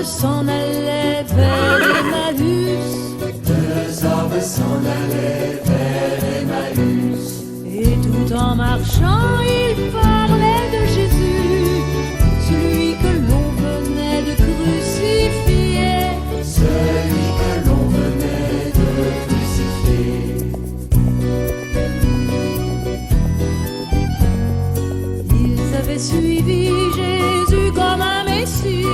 s'en allaient vers Emmaüs. Deux hommes s'en allaient vers Emmaüs. Et tout en marchant, ils parlaient de Jésus, celui que l'on venait de crucifier. Celui que l'on venait de crucifier. Ils avaient suivi Jésus comme un Messie.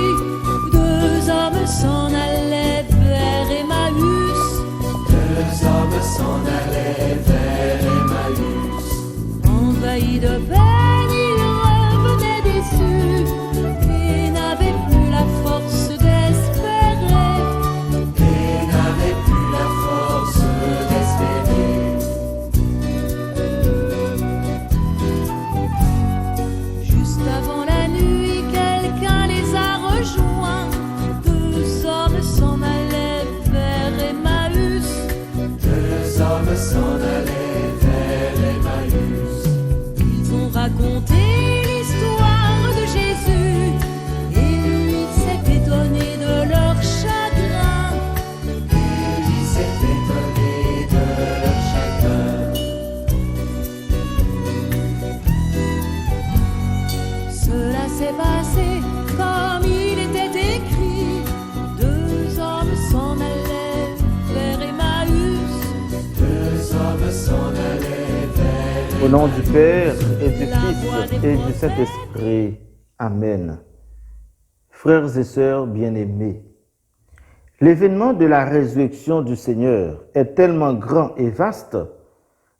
Deux hommes s'en allaient vers Emmaüs. Deux hommes s'en allaient vers Emmaüs. Envahis de peine, ils revenaient déçus et n'avaient plus la force d'espérer. Et n'avaient plus la force d'espérer. Juste avant la nuit, quelqu'un les a rejoints. Deux hommes s'en allaient vers Emmaüs. Deux hommes s'en allaient vers Emmaüs. Ils ont raconté l'histoire de Jésus et lui s'est étonné de leur chagrin. Et lui s'est étonné de leur chagrin. Cela s'est passé comme il était écrit. Deux hommes s'en allaient vers Emmaüs. Deux hommes s'en allaient vers Au nom du Père et du Fils et du Saint-Esprit. Amen. Frères et sœurs bien-aimés, l'événement de la résurrection du Seigneur est tellement grand et vaste,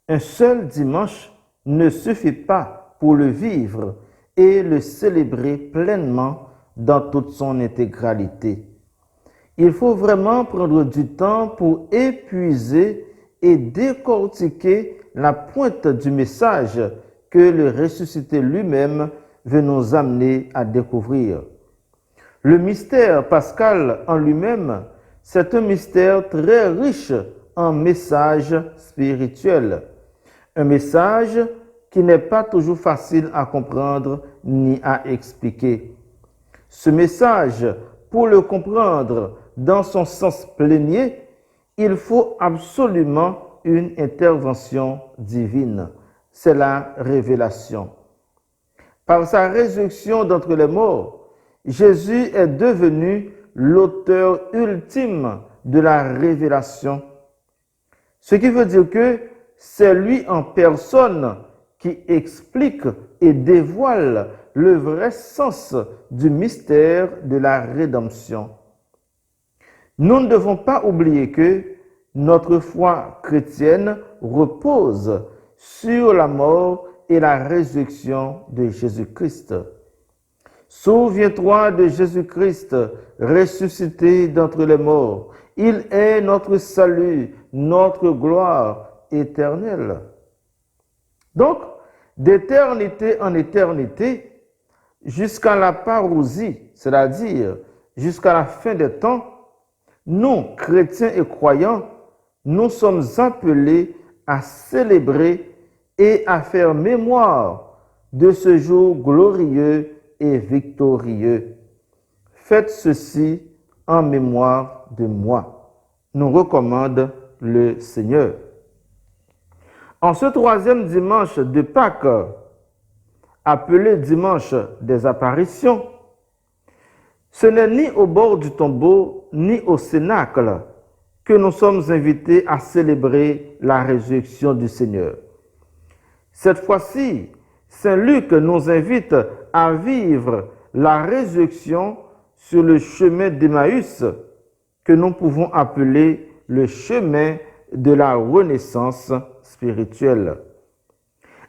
un seul dimanche ne suffit pas pour le vivre et le célébrer pleinement dans toute son intégralité. Il faut vraiment prendre du temps pour épuiser et décortiquer la pointe du message que le ressuscité lui-même veut nous amener à découvrir. Le mystère pascal en lui-même, c'est un mystère très riche en messages spirituels. Un message qui n'est pas toujours facile à comprendre ni à expliquer. Ce message, pour le comprendre dans son sens plénier, il faut absolument une intervention divine. C'est la révélation. Par sa résurrection d'entre les morts, Jésus est devenu l'auteur ultime de la révélation. Ce qui veut dire que c'est lui en personne qui explique et dévoile le vrai sens du mystère de la rédemption. Nous ne devons pas oublier que notre foi chrétienne repose sur la mort et la résurrection de Jésus-Christ. Souviens-toi de Jésus-Christ ressuscité d'entre les morts. Il est notre salut, notre gloire éternelle. Donc, d'éternité en éternité, jusqu'à la parousie, c'est-à-dire jusqu'à la fin des temps, nous, chrétiens et croyants, nous sommes appelés à célébrer et à faire mémoire de ce jour glorieux et victorieux. Faites ceci en mémoire de moi, nous recommande le Seigneur. En ce troisième dimanche de Pâques, appelé dimanche des apparitions, ce n'est ni au bord du tombeau, ni au cénacle que nous sommes invités à célébrer la résurrection du Seigneur. Cette fois-ci, Saint Luc nous invite à vivre la résurrection sur le chemin d'Emmaüs, que nous pouvons appeler le chemin de la renaissance spirituelle.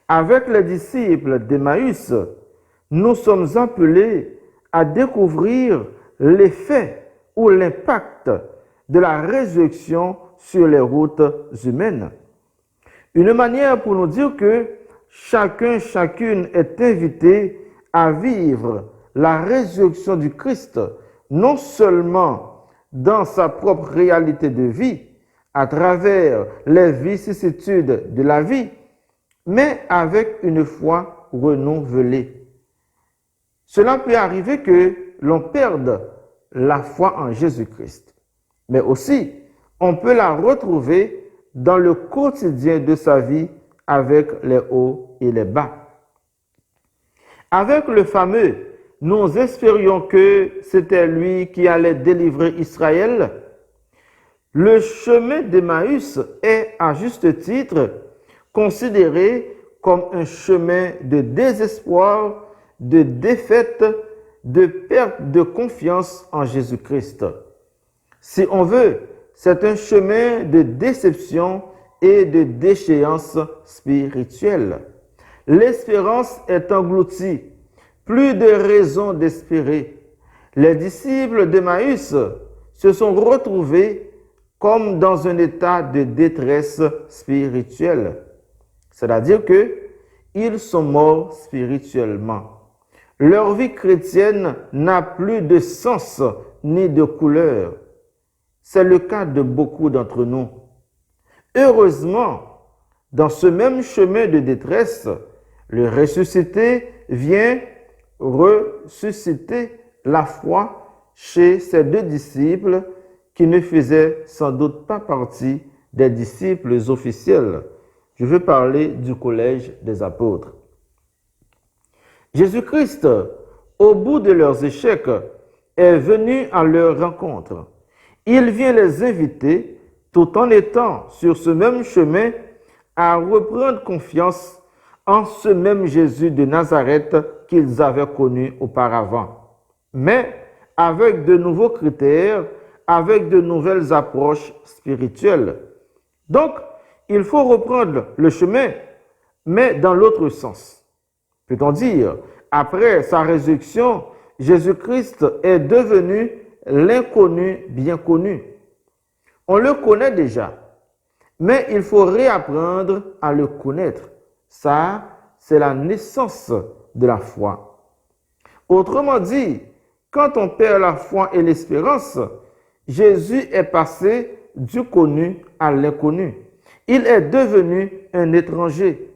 Avec les disciples d'Emmaüs, nous sommes appelés à découvrir l'effet ou l'impact de la résurrection sur les routes humaines. Une manière pour nous dire que chacune est invité à vivre la résurrection du Christ, non seulement dans sa propre réalité de vie, à travers les vicissitudes de la vie, mais avec une foi renouvelée. Cela peut arriver que l'on perde la foi en Jésus-Christ. Mais aussi, on peut la retrouver dans le quotidien de sa vie avec les hauts et les bas. Avec le fameux « Nous espérions que c'était lui qui allait délivrer Israël », le chemin d'Emmaüs est, à juste titre, considéré comme un chemin de désespoir, de défaite, de perte de confiance en Jésus-Christ. Si on veut, c'est un chemin de déception et de déchéance spirituelle. L'espérance est engloutie, plus de raison d'espérer. Les disciples d'Emmaüs se sont retrouvés comme dans un état de détresse spirituelle. C'est-à-dire qu'ils sont morts spirituellement. Leur vie chrétienne n'a plus de sens ni de couleur. C'est le cas de beaucoup d'entre nous. Heureusement, dans ce même chemin de détresse, le ressuscité vient ressusciter la foi chez ces deux disciples qui ne faisaient sans doute pas partie des disciples officiels. Je veux parler du collège des apôtres. Jésus-Christ, au bout de leurs échecs, est venu à leur rencontre. Il vient les inviter, tout en étant sur ce même chemin, à reprendre confiance en ce même Jésus de Nazareth qu'ils avaient connu auparavant, mais avec de nouveaux critères, avec de nouvelles approches spirituelles. Donc, il faut reprendre le chemin, mais dans l'autre sens. Peut-on dire, après sa résurrection, Jésus-Christ est devenu l'inconnu bien connu. On le connaît déjà, mais il faut réapprendre à le connaître. Ça, c'est la naissance de la foi. Autrement dit, quand on perd la foi et l'espérance, Jésus est passé du connu à l'inconnu. Il est devenu un étranger.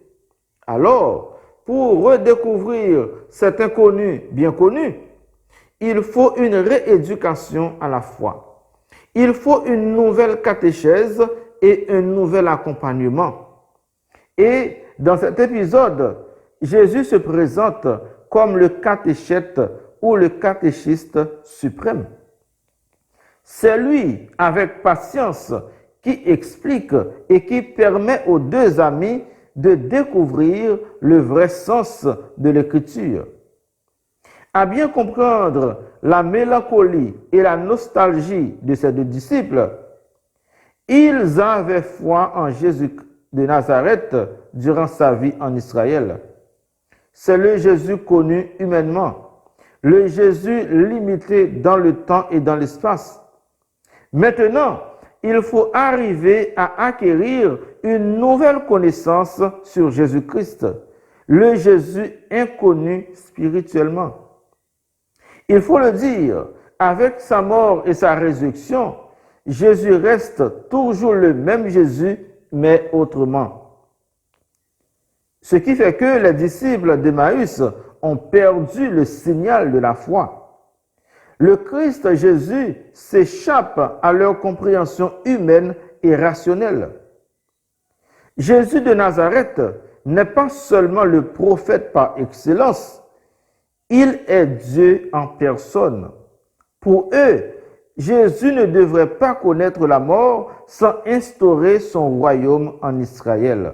Alors, pour redécouvrir cet inconnu bien connu, il faut une rééducation à la foi. Il faut une nouvelle catéchèse et un nouvel accompagnement. Et dans cet épisode, Jésus se présente comme le catéchète ou le catéchiste suprême. C'est lui, avec patience, qui explique et qui permet aux deux amis de découvrir le vrai sens de l'écriture. À bien comprendre la mélancolie et la nostalgie de ces deux disciples, ils avaient foi en Jésus de Nazareth durant sa vie en Israël. C'est le Jésus connu humainement, le Jésus limité dans le temps et dans l'espace. Maintenant, il faut arriver à acquérir une nouvelle connaissance sur Jésus-Christ, le Jésus inconnu spirituellement. Il faut le dire, avec sa mort et sa résurrection, Jésus reste toujours le même Jésus, mais autrement. Ce qui fait que les disciples d'Emmaüs ont perdu le signal de la foi. Le Christ Jésus s'échappe à leur compréhension humaine et rationnelle. Jésus de Nazareth n'est pas seulement le prophète par excellence, il est Dieu en personne. Pour eux, Jésus ne devrait pas connaître la mort sans instaurer son royaume en Israël.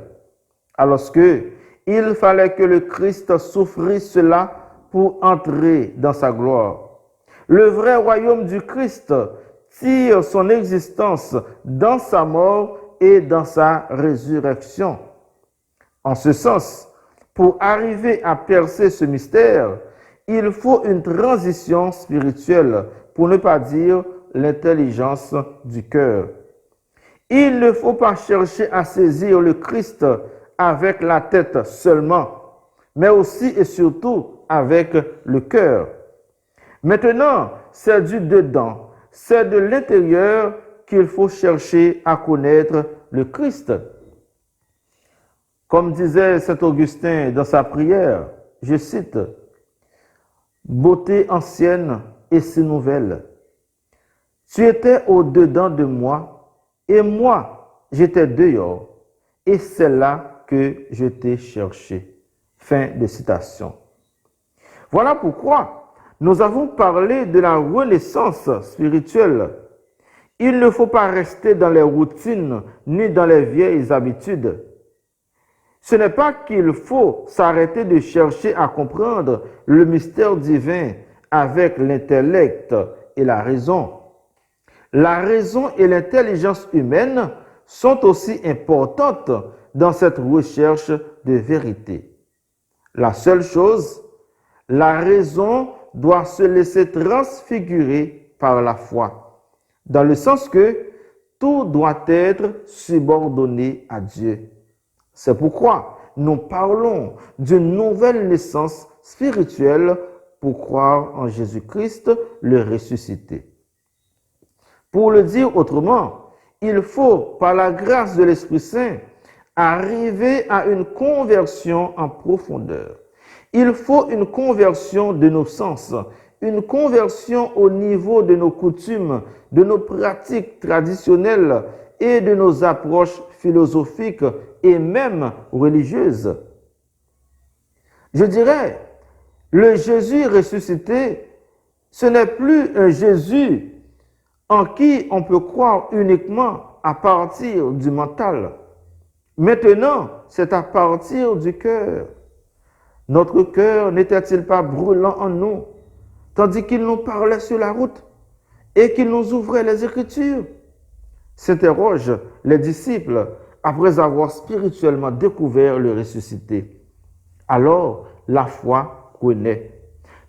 Alors qu'il fallait que le Christ souffrisse cela pour entrer dans sa gloire. Le vrai royaume du Christ tire son existence dans sa mort et dans sa résurrection. En ce sens, pour arriver à percer ce mystère, il faut une transition spirituelle, pour ne pas dire l'intelligence du cœur. Il ne faut pas chercher à saisir le Christ avec la tête seulement, mais aussi et surtout avec le cœur. Maintenant, c'est du dedans, c'est de l'intérieur qu'il faut chercher à connaître le Christ. Comme disait saint Augustin dans sa prière, je cite, « Beauté ancienne et si nouvelle, Tu étais au-dedans de moi, et moi, j'étais dehors, et c'est là que je t'ai cherché. » Fin de citation. Voilà pourquoi nous avons parlé de la renaissance spirituelle. Il ne faut pas rester dans les routines ni dans les vieilles habitudes. Ce n'est pas qu'il faut s'arrêter de chercher à comprendre le mystère divin avec l'intellect et la raison. La raison et l'intelligence humaine sont aussi importantes dans cette recherche de vérité. La seule chose, la raison doit se laisser transfigurer par la foi, dans le sens que tout doit être subordonné à Dieu. C'est pourquoi nous parlons d'une nouvelle naissance spirituelle pour croire en Jésus-Christ, le ressuscité. Pour le dire autrement, il faut, par la grâce de l'Esprit Saint, arriver à une conversion en profondeur. Il faut une conversion de nos sens, une conversion au niveau de nos coutumes, de nos pratiques traditionnelles et de nos approches philosophiques et même religieuses. Je dirais, le Jésus ressuscité, ce n'est plus un Jésus en qui on peut croire uniquement à partir du mental. Maintenant, c'est à partir du cœur. Notre cœur n'était-il pas brûlant en nous, tandis qu'il nous parlait sur la route et qu'il nous ouvrait les Écritures? S'interrogent les disciples après avoir spirituellement découvert le ressuscité. Alors, la foi renaît.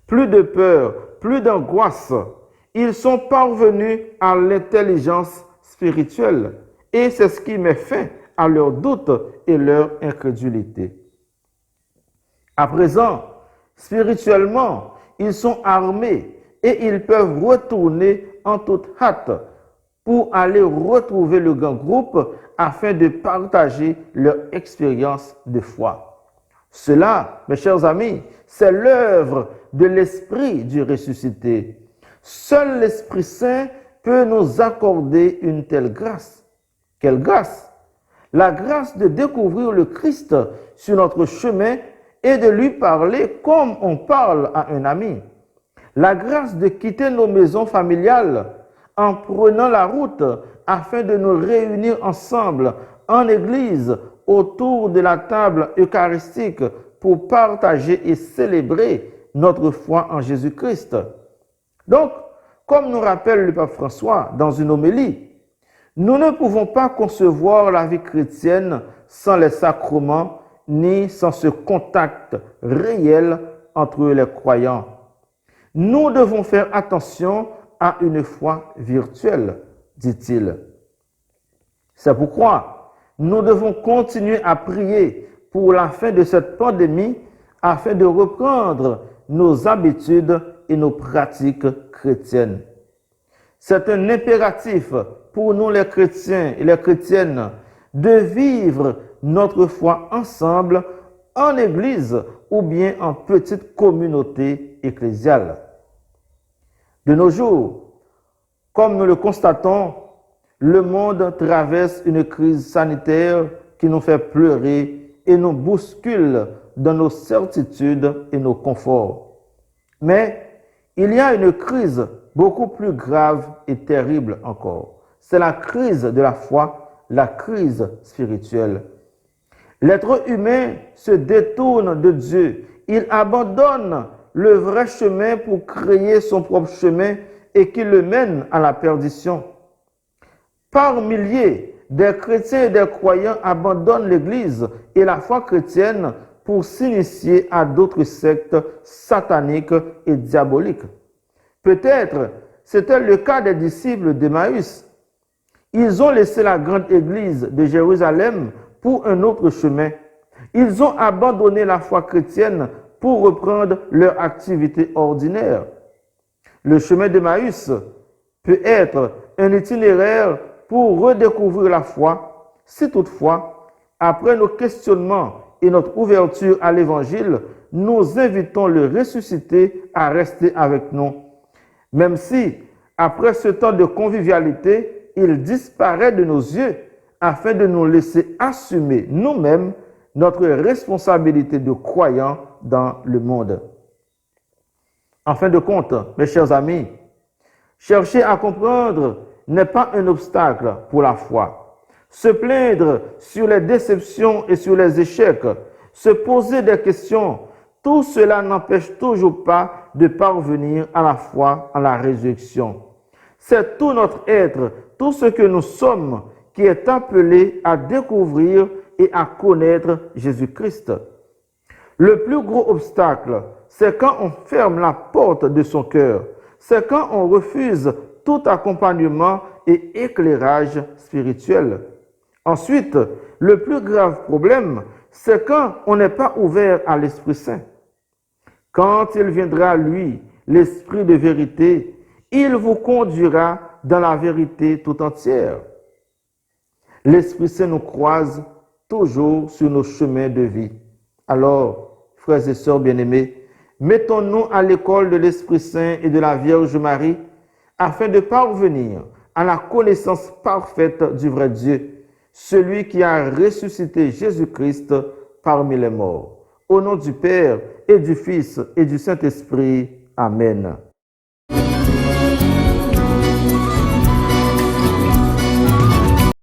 Plus de peur, plus d'angoisse. Ils sont parvenus à l'intelligence spirituelle et c'est ce qui met fin à leurs doutes et leur incrédulité. À présent, spirituellement, ils sont armés et ils peuvent retourner en toute hâte pour aller retrouver le grand groupe afin de partager leur expérience de foi. Cela, mes chers amis, c'est l'œuvre de l'Esprit du ressuscité. Seul l'Esprit Saint peut nous accorder une telle grâce. Quelle grâce? La grâce de découvrir le Christ sur notre chemin et de lui parler comme on parle à un ami. La grâce de quitter nos maisons familiales en prenant la route afin de nous réunir ensemble en Église autour de la table eucharistique pour partager et célébrer notre foi en Jésus-Christ. Donc, comme nous rappelle le pape François dans une homélie, nous ne pouvons pas concevoir la vie chrétienne sans les sacrements ni sans ce contact réel entre les croyants. Nous devons faire attention à une foi virtuelle, dit-il. C'est pourquoi nous devons continuer à prier pour la fin de cette pandémie afin de reprendre nos habitudes et nos pratiques chrétiennes. C'est un impératif pour nous les chrétiens et les chrétiennes de vivre notre foi ensemble en église ou bien en petite communauté ecclésiale. De nos jours, comme nous le constatons, le monde traverse une crise sanitaire qui nous fait pleurer et nous bouscule dans nos certitudes et nos conforts. Mais il y a une crise beaucoup plus grave et terrible encore. C'est la crise de la foi, la crise spirituelle. L'être humain se détourne de Dieu. Il abandonne le vrai chemin pour créer son propre chemin et qui le mène à la perdition. Par milliers, des chrétiens et des croyants abandonnent l'Église et la foi chrétienne pour s'initier à d'autres sectes sataniques et diaboliques. Peut-être c'était le cas des disciples d'Emmaüs. Ils ont laissé la grande église de Jérusalem pour un autre chemin. Ils ont abandonné la foi chrétienne pour reprendre leur activité ordinaire. Le chemin d'Emmaüs peut être un itinéraire pour redécouvrir la foi, si toutefois, après nos questionnements et notre ouverture à l'Évangile, nous invitons le ressuscité à rester avec nous. Même si Après ce temps de convivialité, il disparaît de nos yeux afin de nous laisser assumer nous-mêmes notre responsabilité de croyants dans le monde. En fin de compte, mes chers amis, chercher à comprendre n'est pas un obstacle pour la foi. Se plaindre sur les déceptions et sur les échecs, se poser des questions, tout cela n'empêche toujours pas de parvenir à la foi en la résurrection. C'est tout notre être, tout ce que nous sommes, qui est appelé à découvrir et à connaître Jésus-Christ. Le plus gros obstacle, c'est quand on ferme la porte de son cœur. C'est quand on refuse tout accompagnement et éclairage spirituel. Ensuite, le plus grave problème, c'est quand on n'est pas ouvert à l'Esprit Saint. Quand il viendra, lui, l'Esprit de vérité, il vous conduira dans la vérité tout entière. L'Esprit Saint nous croise toujours sur nos chemins de vie. Alors, frères et sœurs bien-aimés, mettons-nous à l'école de l'Esprit Saint et de la Vierge Marie afin de parvenir à la connaissance parfaite du vrai Dieu, celui qui a ressuscité Jésus-Christ parmi les morts. Au nom du Père et du Fils et du Saint-Esprit. Amen.